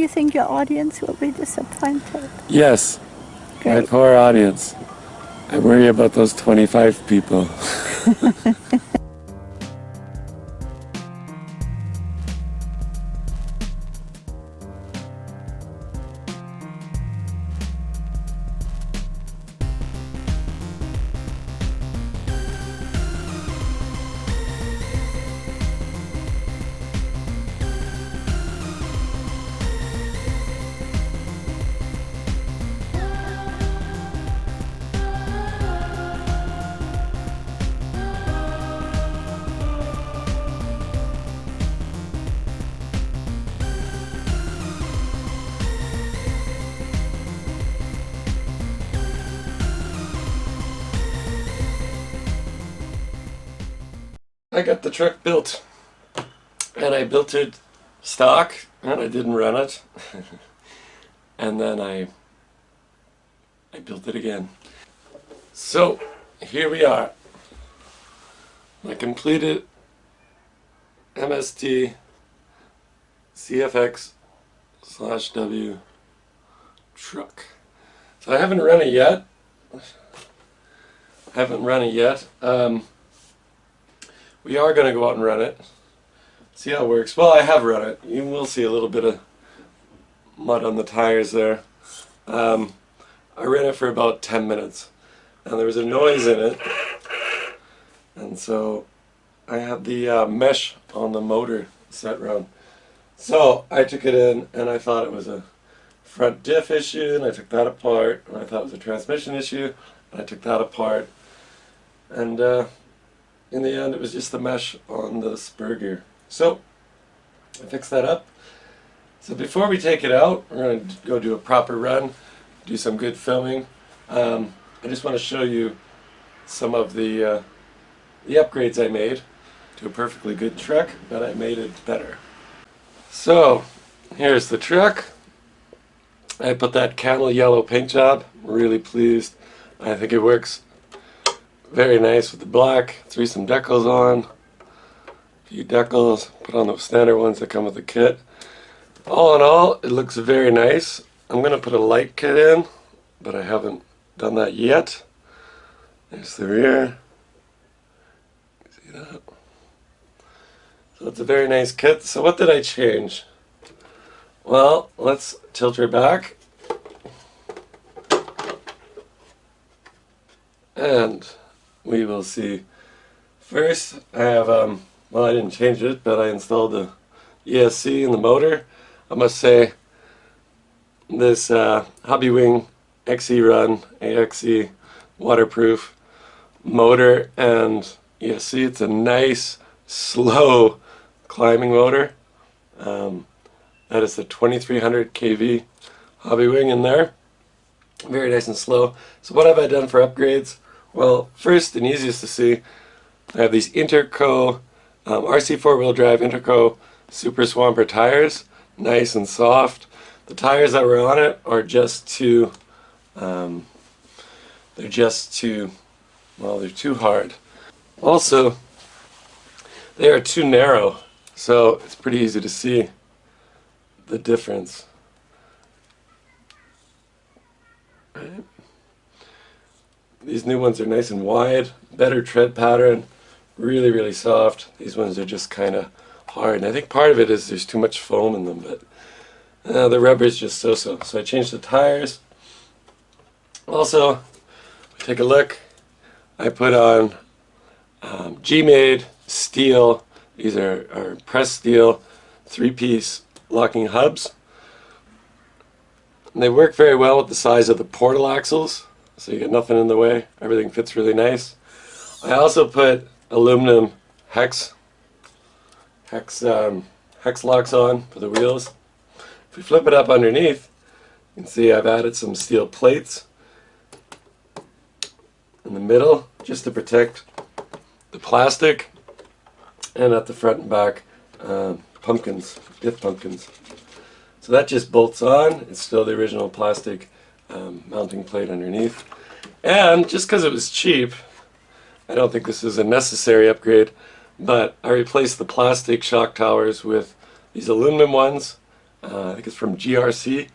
think your audience will be disappointed? Yes, my Great. poor audience. I worry about those 25 people. I got the truck built, and I built it stock, and I didn't run it, and then I built it again. So here we are, my completed MST CFX-W truck. So I haven't run it yet. We are going to go out and run it, see how it works. Well, I have run it. You will see a little bit of mud on the tires there. I ran it for about 10 minutes, and there was a noise in it, and so I had the mesh on the motor set round. So I took it in, and I thought it was a front diff issue, and I took that apart, and I thought it was a transmission issue, and I took that apart, and in the end, it was just the mesh on the spur gear. So I fixed that up. So before we take it out, we're going to go do a proper run, do some good filming. I just want to show you some of the upgrades I made to a perfectly good truck, but I made it better. So here's the truck. I put that camel yellow paint job. Really pleased. I think it works very nice with the black. Threw some decals on, a few decals, put on the standard ones that come with the kit. All in all, it looks very nice. I'm going to put a light kit in, but I haven't done that yet. There's the rear. See that? So it's a very nice kit. So what did I change? Well, let's tilt her back. And we will see. First, I have, well, I didn't change it, but I installed the ESC in the motor. I must say, this Hobby Wing XE Run AXE waterproof motor and ESC, it's a nice, slow climbing motor. That is the 2300 kV Hobby Wing in there. Very nice and slow. So what have I done for upgrades? Well, first and easiest to see, I have these Interco RC 4-wheel drive Interco Super Swamper tires, nice and soft. The tires that were on it are just too, they're too hard. Also, they are too narrow, so it's pretty easy to see the difference. Right. These new ones are nice and wide, better tread pattern, really, really soft. These ones are just kind of hard. And I think part of it is there's too much foam in them, but the rubber is just so-so. So I changed the tires. Also, take a look. I put on G-Made steel. These are pressed steel, 3-piece locking hubs. And they work very well with the size of the portal axles. So you get nothing in the way. Everything fits really nice. I also put aluminum hex locks on for the wheels. If we flip it up underneath, you can see I've added some steel plates in the middle just to protect the plastic, and at the front and back pumpkins, diff pumpkins. So that just bolts on. It's still the original plastic mounting plate underneath. And just because it was cheap, I don't think this is a necessary upgrade, but I replaced the plastic shock towers with these aluminum ones. I think it's from GRC.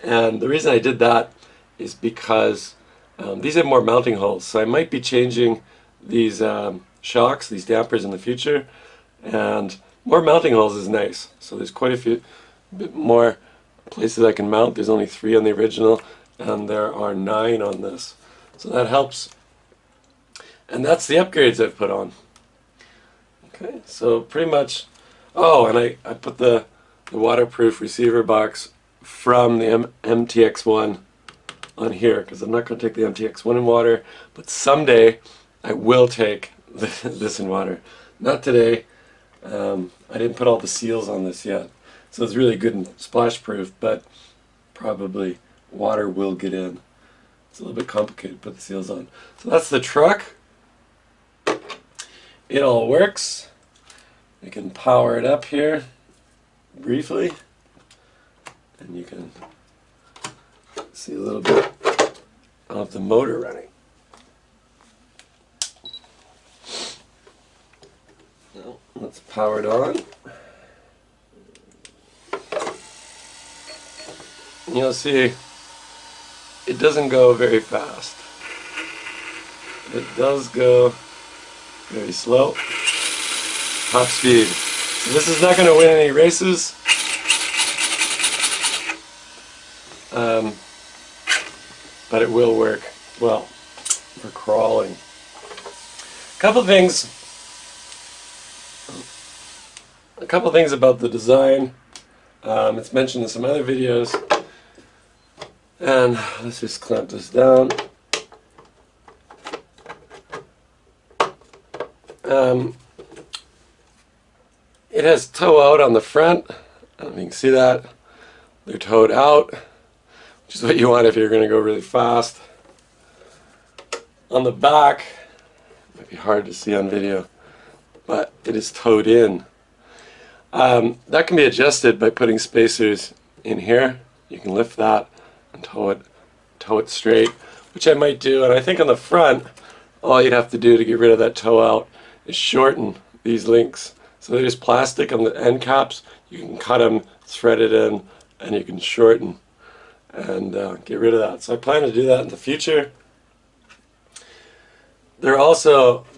And the reason I did that is because these have more mounting holes, so I might be changing these shocks, these dampers in the future, and more mounting holes is nice. So there's quite a bit more places I can mount. There's only 3 on the original, and there are 9 on this. So that helps. And that's the upgrades I've put on. Okay, so pretty much, oh, and I put the waterproof receiver box from the MTX1 on here, because I'm not going to take the MTX1 in water, but someday I will take this in water. Not today. I didn't put all the seals on this yet, so it's really good and splash proof, but probably water will get in. It's a little bit complicated to put the seals on. So that's the truck. It all works. You can power it up here briefly, and you can see a little bit of the motor running. Now, let's power it on. You'll see it doesn't go very fast. It does go very slow. Top speed. So this is not going to win any races. But it will work well for crawling. A couple things about the design. It's mentioned in some other videos. And let's just clamp this down. It has toe out on the front. I don't know if you can see that. They're toed out, which is what you want if you're going to go really fast. On the back, it might be hard to see on video, but it is toed in. That can be adjusted by putting spacers in here. You can lift that and tow it straight, which I might do. And I think on the front, all you'd have to do to get rid of that toe out is shorten these links. So there's plastic on the end caps. You can cut them, thread it in, and you can shorten and get rid of that. So I plan to do that in the future. The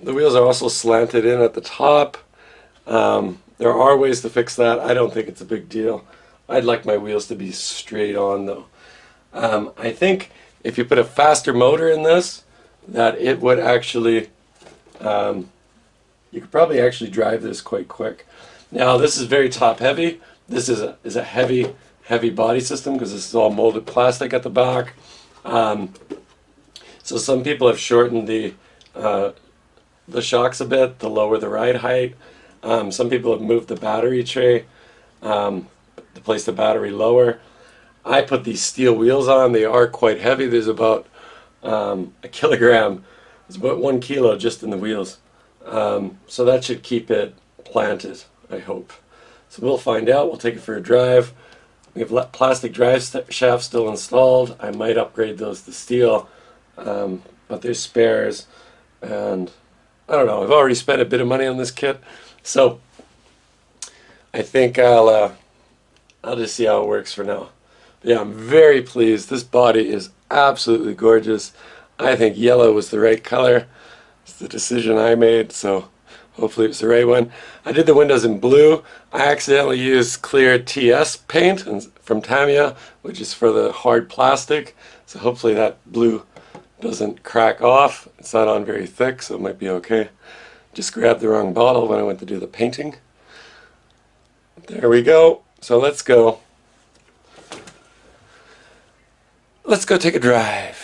wheels are also slanted in at the top. There are ways to fix that. I don't think it's a big deal. I'd like my wheels to be straight on though. I think if you put a faster motor in this, that it would actually, you could probably actually drive this quite quick. Now this is very top heavy. This is a heavy body system because this is all molded plastic at the back. So some people have shortened the shocks a bit to lower the ride height. Some people have moved the battery tray to place the battery lower. I put these steel wheels on. They are quite heavy. There's about a kilogram. It's about 1 kilo just in the wheels. So that should keep it planted, I hope. So we'll find out. We'll take it for a drive. We have plastic drive shafts still installed. I might upgrade those to steel, but there's spares, and I don't know. I've already spent a bit of money on this kit, so I think I'll just see how it works for now. But yeah, I'm very pleased. This body is absolutely gorgeous. I think yellow was the right color. It's the decision I made, so hopefully it's the right one. I did the windows in blue. I accidentally used clear TS paint from Tamiya, which is for the hard plastic. So hopefully that blue doesn't crack off. It's not on very thick, so it might be okay. Just grabbed the wrong bottle when I went to do the painting. There we go. So let's go. Let's go take a drive.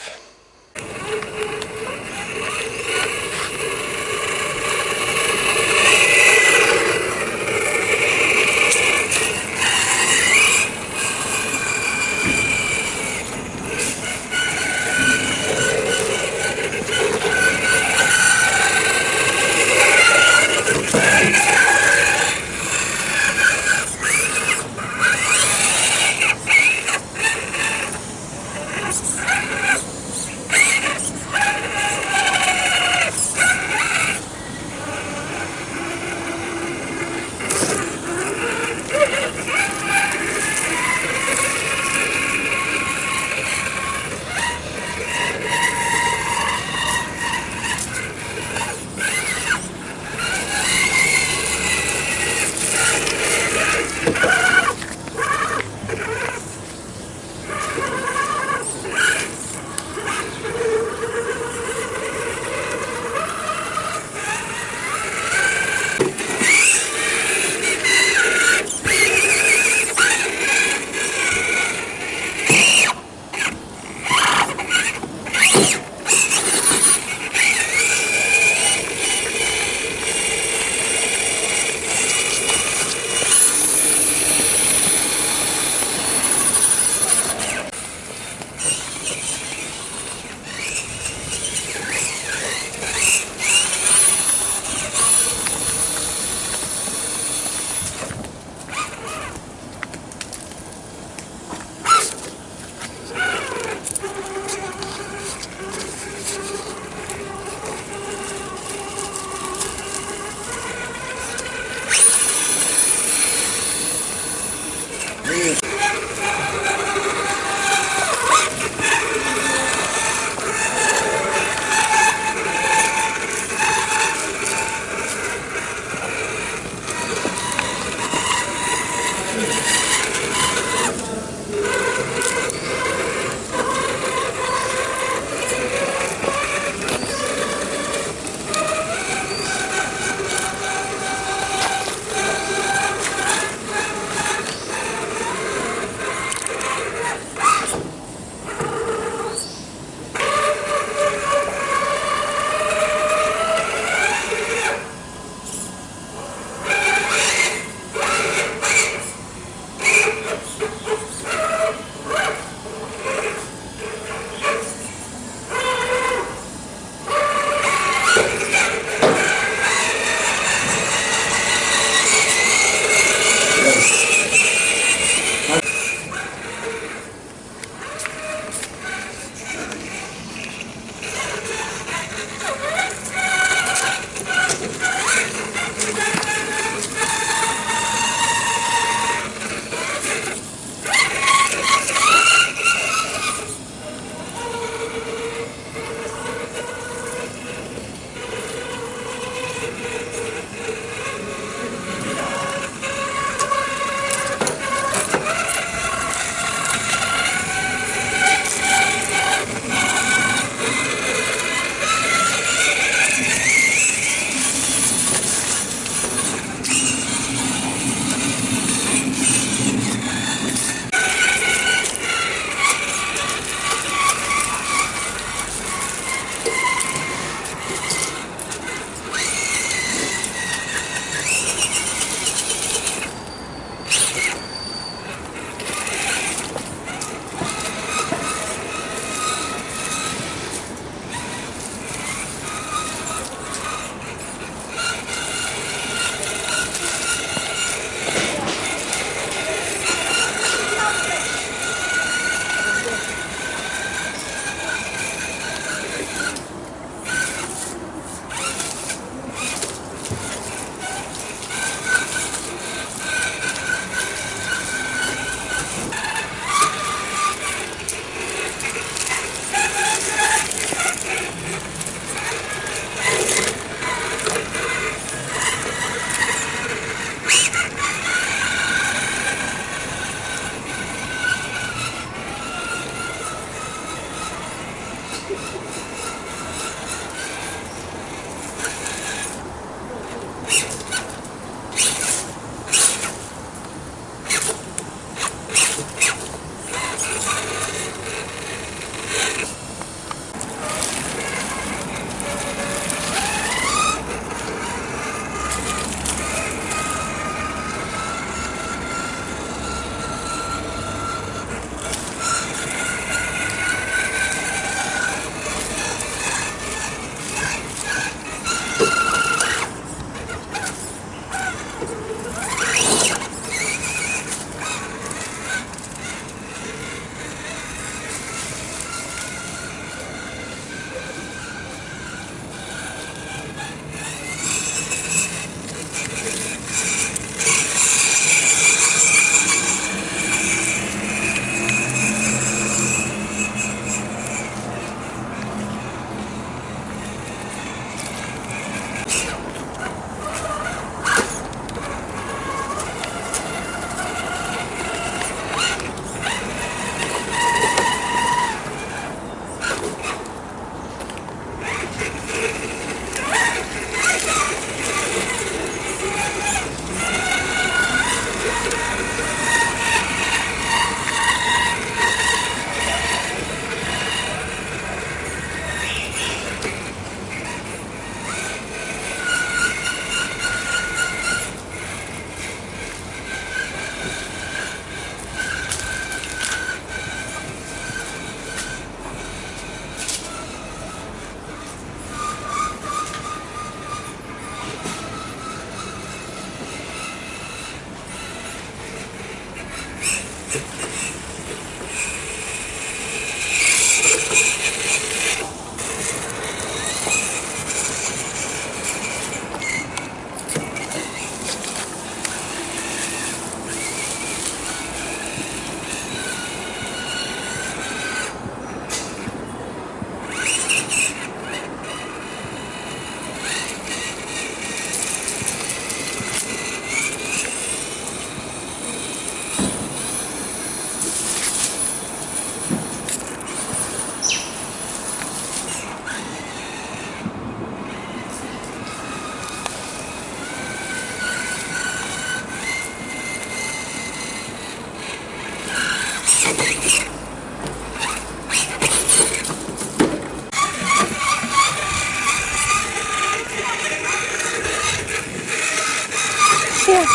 Yeah.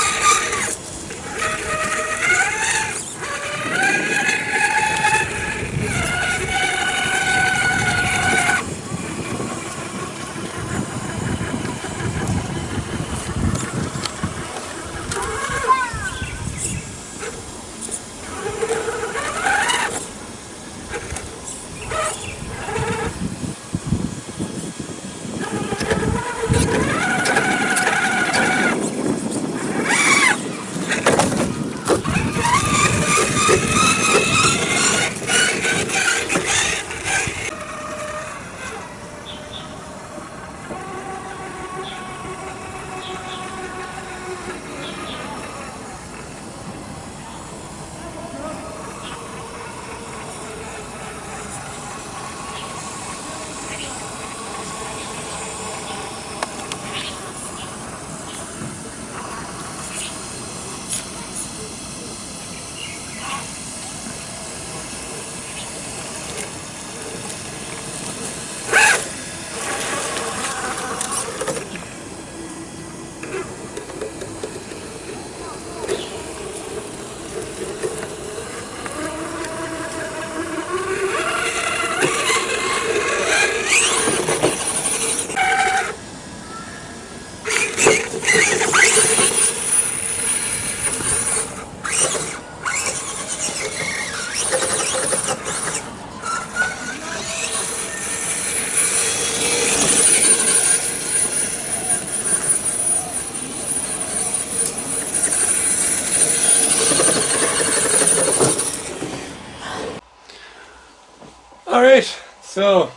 Alright, so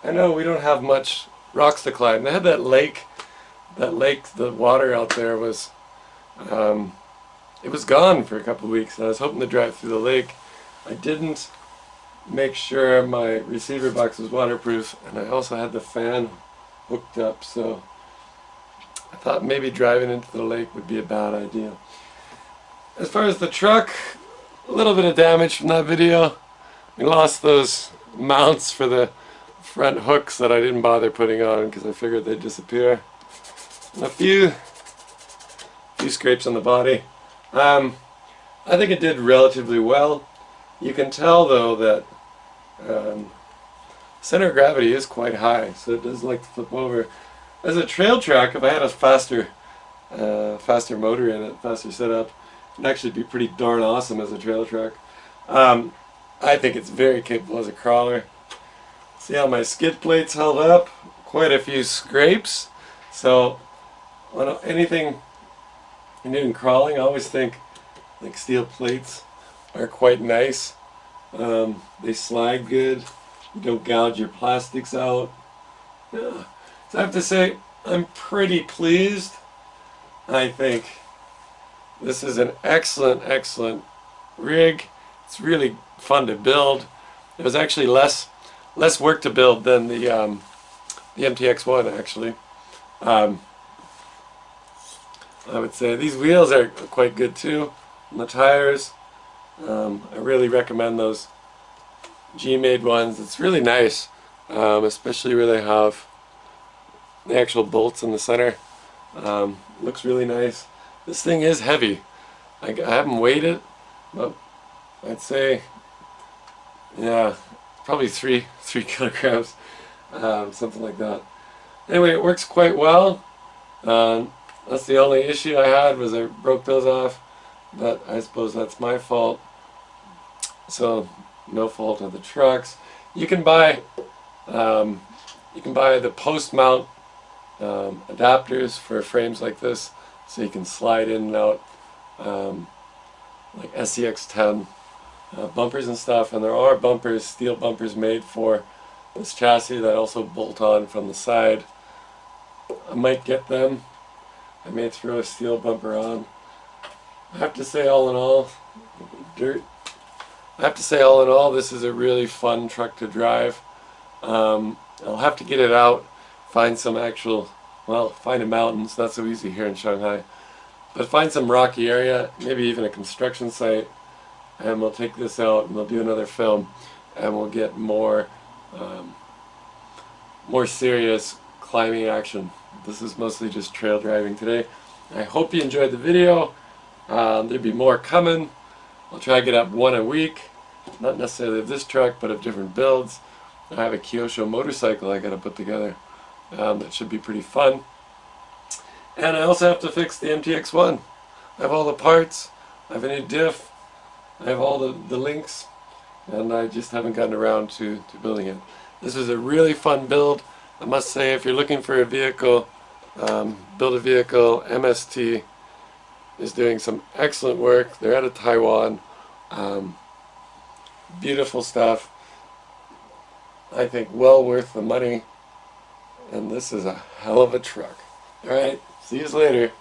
I know we don't have much rocks to climb. They had that lake, the water out there was, it was gone for a couple of weeks. And I was hoping to drive through the lake. I didn't make sure my receiver box was waterproof, and I also had the fan hooked up, so I thought maybe driving into the lake would be a bad idea. As far as the truck, a little bit of damage from that video. We lost those mounts for the front hooks that I didn't bother putting on because I figured they'd disappear. And a few scrapes on the body. I think it did relatively well. You can tell though that center of gravity is quite high, so it does like to flip over. As a trail track, if I had a faster motor in it, faster setup, it'd actually be pretty darn awesome as a trail track. I think it's very capable as a crawler. See how my skid plates held up? Quite a few scrapes. So on anything you're doing crawling, I always think like steel plates are quite nice. They slide good. You don't gouge your plastics out. Yeah. So I have to say, I'm pretty pleased. I think this is an excellent rig. It's really fun to build. It was actually less work to build than the MTX-1 actually. I would say these wheels are quite good too. And the tires, I really recommend those G-made ones. It's really nice, especially where they have the actual bolts in the center. Looks really nice. This thing is heavy. I haven't weighed it, but I'd say, yeah, probably three kilograms, something like that. Anyway, it works quite well. That's the only issue I had, was I broke those off, but I suppose that's my fault. So no fault of the trucks. You can buy the post mount adapters for frames like this, so you can slide in and out like SCX-10 bumpers and stuff. And there are bumpers, steel bumpers made for this chassis that also bolt on from the side. I might get them. I may throw a steel bumper on. I have to say, all in all, this is a really fun truck to drive. I'll have to get it out, find some actual, well, find a mountain. It's not so easy here in Shanghai. But find some rocky area, maybe even a construction site, and we'll take this out and we'll do another film, and we'll get more more serious climbing action. This is mostly just trail driving today. I hope you enjoyed the video. There'll be more coming. I'll try to get up one a week, not necessarily of this truck, but of different builds. I have a Kyosho motorcycle I got to put together. That should be pretty fun. And I also have to fix the MTX-1. I have all the parts, I have a new diff, I have all the links, and I just haven't gotten around to building it. This is a really fun build. I must say, if you're looking for a vehicle, build a vehicle, MST is doing some excellent work. They're out of Taiwan. Beautiful stuff. I think well worth the money. And this is a hell of a truck. Alright, see you later.